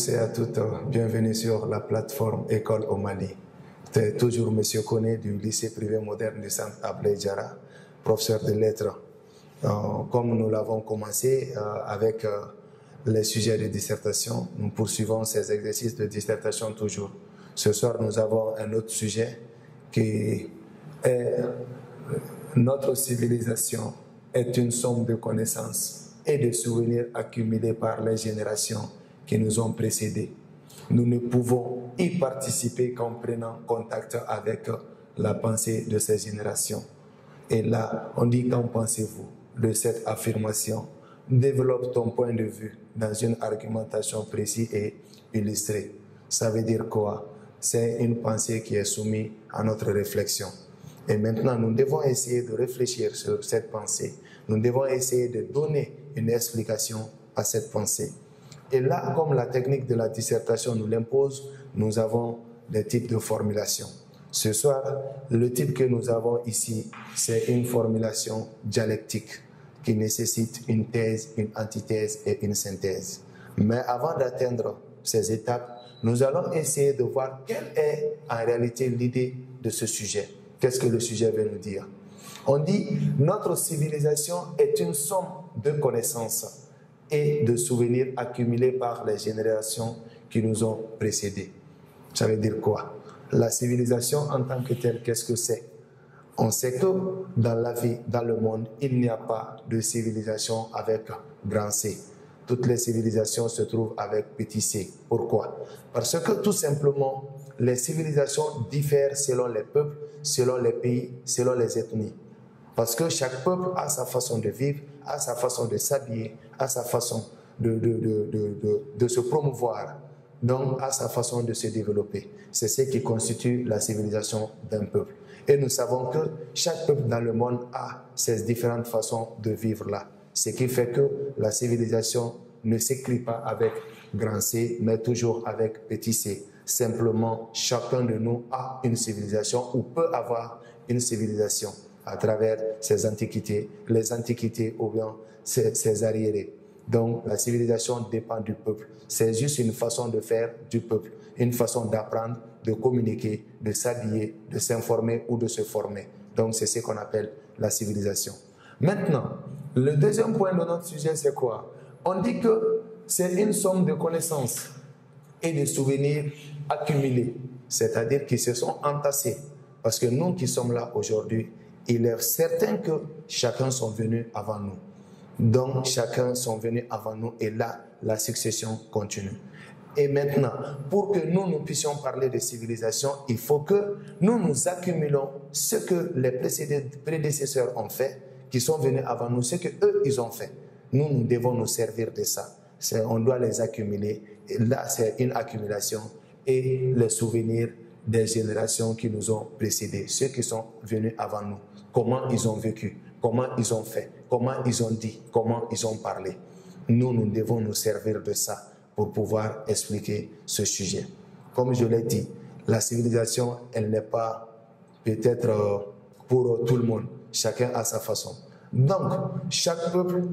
tous et à toutes, bienvenue sur la plateforme École au Mali. C'est toujours M. Koné du lycée privé moderne du centre Ablaye Diarra, professeur de lettres. Comme nous l'avons commencé avec les sujets de dissertation, nous poursuivons ces exercices de dissertation toujours. Ce soir, nous avons un autre sujet qui est notre civilisation est une somme de connaissances et de souvenirs accumulés par les générations qui nous ont précédés. Nous ne pouvons y participer qu'en prenant contact avec la pensée de ces générations. Et là, on dit, qu'en pensez-vous de cette affirmation? Développe ton point de vue dans une argumentation précise et illustrée. Ça veut dire quoi? C'est une pensée qui est soumise à notre réflexion. Et maintenant, nous devons essayer de réfléchir sur cette pensée. Nous devons essayer de donner une explication à cette pensée. Et là, comme la technique de la dissertation nous l'impose, nous avons des types de formulation. Ce soir, le type que nous avons ici, c'est une formulation dialectique qui nécessite une thèse, une antithèse et une synthèse. Mais avant d'atteindre ces étapes, nous allons essayer de voir quelle est en réalité l'idée de ce sujet. Qu'est-ce que le sujet veut nous dire? On dit « Notre civilisation est une somme de connaissances et de souvenirs accumulés par les générations qui nous ont précédés. » Ça veut dire quoi? La civilisation en tant que telle, qu'est-ce que c'est? On sait que dans la vie, dans le monde, il n'y a pas de civilisation avec grand C. Toutes les civilisations se trouvent avec petit c. Pourquoi? Parce que tout simplement, les civilisations diffèrent selon les peuples, selon les pays, selon les ethnies. Parce que chaque peuple a sa façon de vivre, a sa façon de s'habiller, a sa façon de se promouvoir, donc a sa façon de se développer. C'est ce qui constitue la civilisation d'un peuple. Et nous savons que chaque peuple dans le monde a ses différentes façons de vivre là. Ce qui fait que la civilisation ne s'écrit pas avec grand C, mais toujours avec petit c. Simplement, chacun de nous a une civilisation ou peut avoir une civilisation à travers ses antiquités, les antiquités ou bien ses arriérés. Donc, la civilisation dépend du peuple. C'est juste une façon de faire du peuple, une façon d'apprendre, de communiquer, de s'habiller, de s'informer ou de se former. Donc, c'est ce qu'on appelle la civilisation. Maintenant, le deuxième point de notre sujet, c'est quoi? On dit que c'est une somme de connaissances et de souvenirs accumulés, c'est-à-dire qui se sont entassés. Parce que nous qui sommes là aujourd'hui, il est certain que chacun sont venus avant nous. Donc, chacun sont venus avant nous et là, la succession continue. Et maintenant, pour que nous puissions parler de civilisation, il faut que nous accumulons ce que les prédécesseurs ont fait, qui sont venus avant nous, ce qu'eux, ils ont fait. Nous devons nous servir de ça. On doit les accumuler. Et là, c'est une accumulation. Et les souvenirs des générations qui nous ont précédés, ceux qui sont venus avant nous, comment ils ont vécu, comment ils ont fait, comment ils ont dit, comment ils ont parlé. Nous devons nous servir de ça pour pouvoir expliquer ce sujet. Comme je l'ai dit, la civilisation, elle n'est pas peut-être pour tout le monde. Chacun a sa façon. Donc, chaque peuple,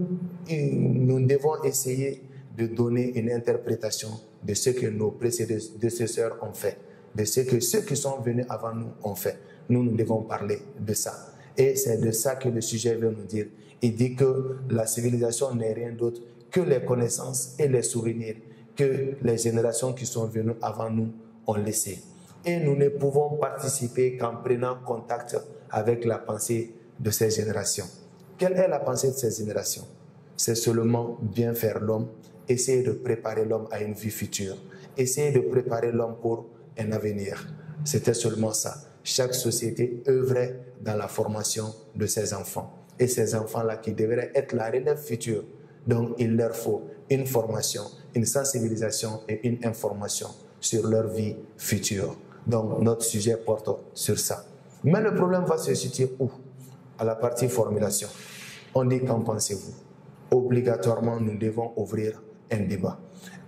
nous devons essayer de donner une interprétation de ce que nos prédécesseurs ont fait, de ce que ceux qui sont venus avant nous ont fait. Nous devons parler de ça. Et c'est de ça que le sujet veut nous dire. Il dit que la civilisation n'est rien d'autre que les connaissances et les souvenirs que les générations qui sont venues avant nous ont laissés. Et nous ne pouvons participer qu'en prenant contact avec la pensée de ces générations. Quelle est la pensée de ces générations? C'est seulement bien faire l'homme, essayer de préparer l'homme à une vie future, essayer de préparer l'homme pour un avenir. C'était seulement ça. Chaque société œuvrait dans la formation de ses enfants. Et ces enfants-là qui devraient être la relève future. Donc, il leur faut une formation, une sensibilisation et une information sur leur vie future. Donc, notre sujet porte sur ça. Mais le problème va se situer où? À la partie formulation. On dit, qu'en pensez-vous? Obligatoirement, nous devons ouvrir un débat.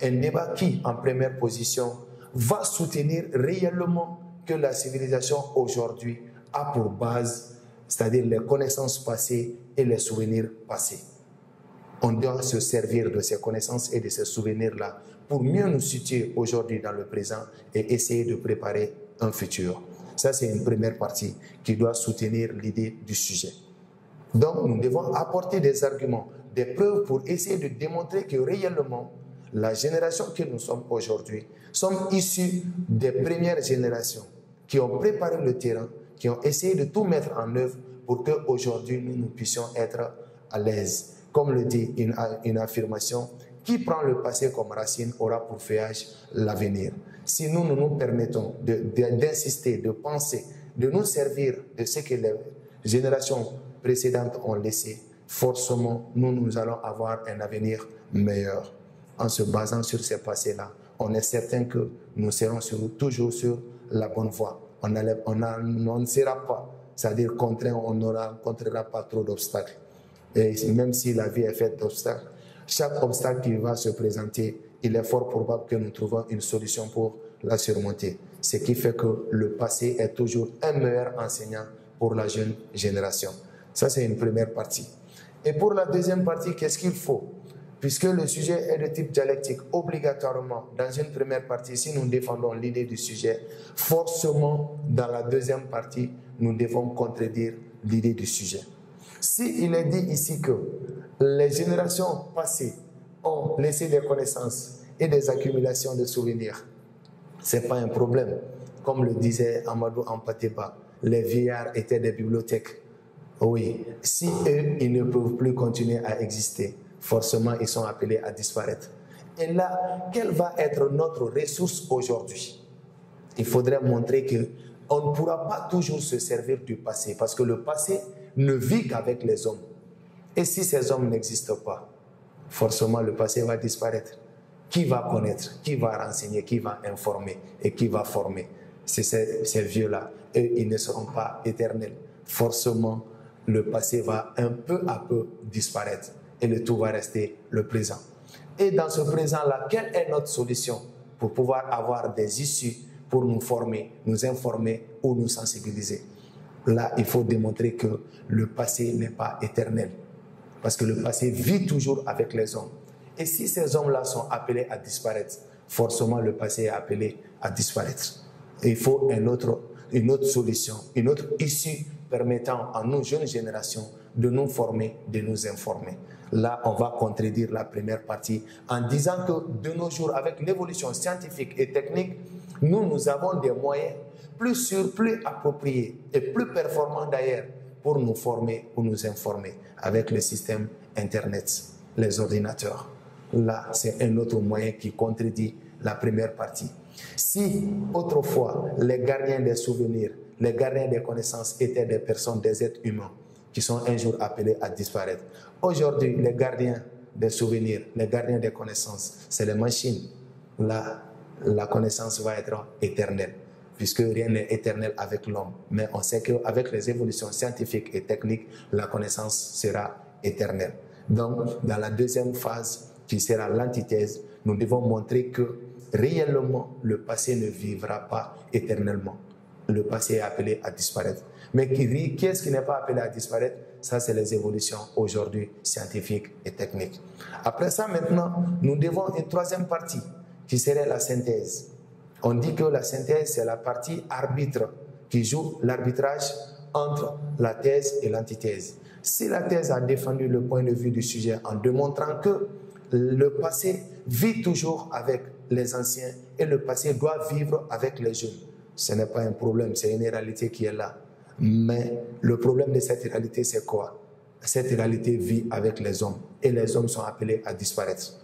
Un débat qui, en première position, va soutenir réellement que la civilisation aujourd'hui a pour base, c'est-à-dire les connaissances passées et les souvenirs passés. On doit se servir de ces connaissances et de ces souvenirs-là pour mieux nous situer aujourd'hui dans le présent et essayer de préparer un futur. Ça, c'est une première partie qui doit soutenir l'idée du sujet. Donc, nous devons apporter des arguments, des preuves pour essayer de démontrer que réellement, la génération que nous sommes aujourd'hui, sommes issus des premières générations qui ont préparé le terrain, qui ont essayé de tout mettre en œuvre pour qu'aujourd'hui, nous puissions être à l'aise. Comme le dit une affirmation, qui prend le passé comme racine aura pour feuillage l'avenir. Si nous nous permettons d'insister, de penser, de nous servir de ce que les générations précédentes ont laissé, forcément, nous allons avoir un avenir meilleur. En se basant sur ces passés-là, on est certain que nous serons toujours sur la bonne voie. On ne sera pas, c'est-à-dire contraint, on ne rencontrera pas trop d'obstacles. Et même si la vie est faite d'obstacles, chaque obstacle qui va se présenter, il est fort probable que nous trouvons une solution pour la surmonter. Ce qui fait que le passé est toujours un meilleur enseignant pour la jeune génération. Ça, c'est une première partie. Et pour la deuxième partie, qu'est-ce qu'il faut? Puisque le sujet est de type dialectique, obligatoirement, dans une première partie, si nous défendons l'idée du sujet, forcément, dans la deuxième partie, nous devons contredire l'idée du sujet. Si il est dit ici que les générations passées ont laissé des connaissances et des accumulations de souvenirs, ce n'est pas un problème. Comme le disait Amadou Ampateba, les vieillards étaient des bibliothèques. Oui, si eux, ils ne peuvent plus continuer à exister, forcément, ils sont appelés à disparaître. Et là, quelle va être notre ressource aujourd'hui? Il faudrait montrer qu'on ne pourra pas toujours se servir du passé, parce que le passé ne vit qu'avec les hommes. Et si ces hommes n'existent pas, forcément, le passé va disparaître. Qui va connaître, qui va renseigner, qui va informer et qui va former? C'est ces vieux-là. Eux, ils ne seront pas éternels. Forcément, le passé va un peu à peu disparaître et le tout va rester le présent. Et dans ce présent-là, quelle est notre solution pour pouvoir avoir des issues pour nous former, nous informer ou nous sensibiliser? Là, il faut démontrer que le passé n'est pas éternel. Parce que le passé vit toujours avec les hommes. Et si ces hommes-là sont appelés à disparaître, forcément le passé est appelé à disparaître. Et il faut une autre solution, une autre issue permettant à nos jeunes générations de nous former, de nous informer. Là, on va contredire la première partie en disant que de nos jours, avec l'évolution scientifique et technique, nous avons des moyens plus sûrs, plus appropriés et plus performants d'ailleurs pour nous former ou nous informer avec le système Internet, les ordinateurs. Là, c'est un autre moyen qui contredit la première partie. Si autrefois, les gardiens des souvenirs, les gardiens des connaissances étaient des personnes, des êtres humains qui sont un jour appelés à disparaître, aujourd'hui, les gardiens des souvenirs, les gardiens des connaissances, c'est les machines. Là, la connaissance va être éternelle, puisque rien n'est éternel avec l'homme. Mais on sait qu'avec les évolutions scientifiques et techniques, la connaissance sera éternelle. Donc, dans la deuxième phase, qui sera l'antithèse, nous devons montrer que réellement, le passé ne vivra pas éternellement. Le passé est appelé à disparaître. Mais qui est-ce qui n'est pas appelé à disparaître? Ça, c'est les évolutions aujourd'hui scientifiques et techniques. Après ça, maintenant, nous devons une troisième partie, qui serait la synthèse. On dit que la synthèse, c'est la partie arbitre, qui joue l'arbitrage entre la thèse et l'antithèse. Si la thèse a défendu le point de vue du sujet en démontrant que le passé vit toujours avec les anciens et le passé doit vivre avec les jeunes, ce n'est pas un problème, c'est une réalité qui est là. Mais le problème de cette réalité, c'est quoi? Cette réalité vit avec les hommes et les hommes sont appelés à disparaître.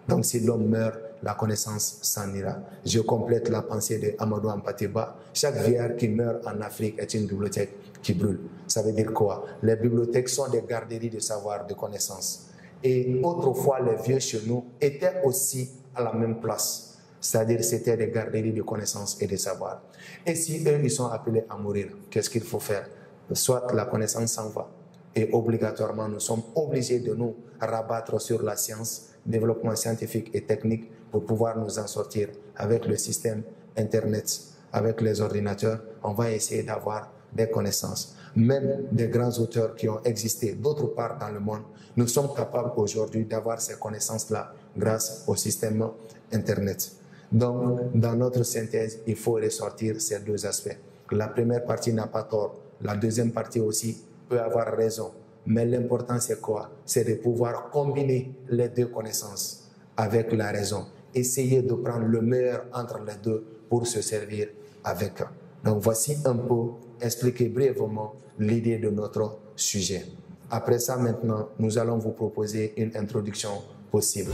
Donc si l'homme meurt, la connaissance s'en ira. Je complète la pensée de Amadou Ampateba. Chaque vieillard qui meurt en Afrique est une bibliothèque qui brûle. Ça veut dire quoi? Les bibliothèques sont des garderies de savoir, de connaissances. Et autrefois, les vieux chez nous étaient aussi à la même place. C'est-à-dire c'était des garderies de connaissances et de savoir. Et si eux, ils sont appelés à mourir, qu'est-ce qu'il faut faire? Soit la connaissance s'en va. Et obligatoirement, nous sommes obligés de nous rabattre sur la science, développement scientifique et technique pour pouvoir nous en sortir avec le système Internet, avec les ordinateurs. On va essayer d'avoir des connaissances. Même des grands auteurs qui ont existé d'autre part dans le monde, nous sommes capables aujourd'hui d'avoir ces connaissances-là grâce au système Internet. Donc, dans notre synthèse, il faut ressortir ces deux aspects. La première partie n'a pas tort, la deuxième partie aussi peut avoir raison. Mais l'important, c'est quoi? C'est de pouvoir combiner les deux connaissances avec la raison. Essayer de prendre le meilleur entre les deux pour se servir avec eux. Donc, voici un peu, expliquer brièvement l'idée de notre sujet. Après ça, maintenant, nous allons vous proposer une introduction possible.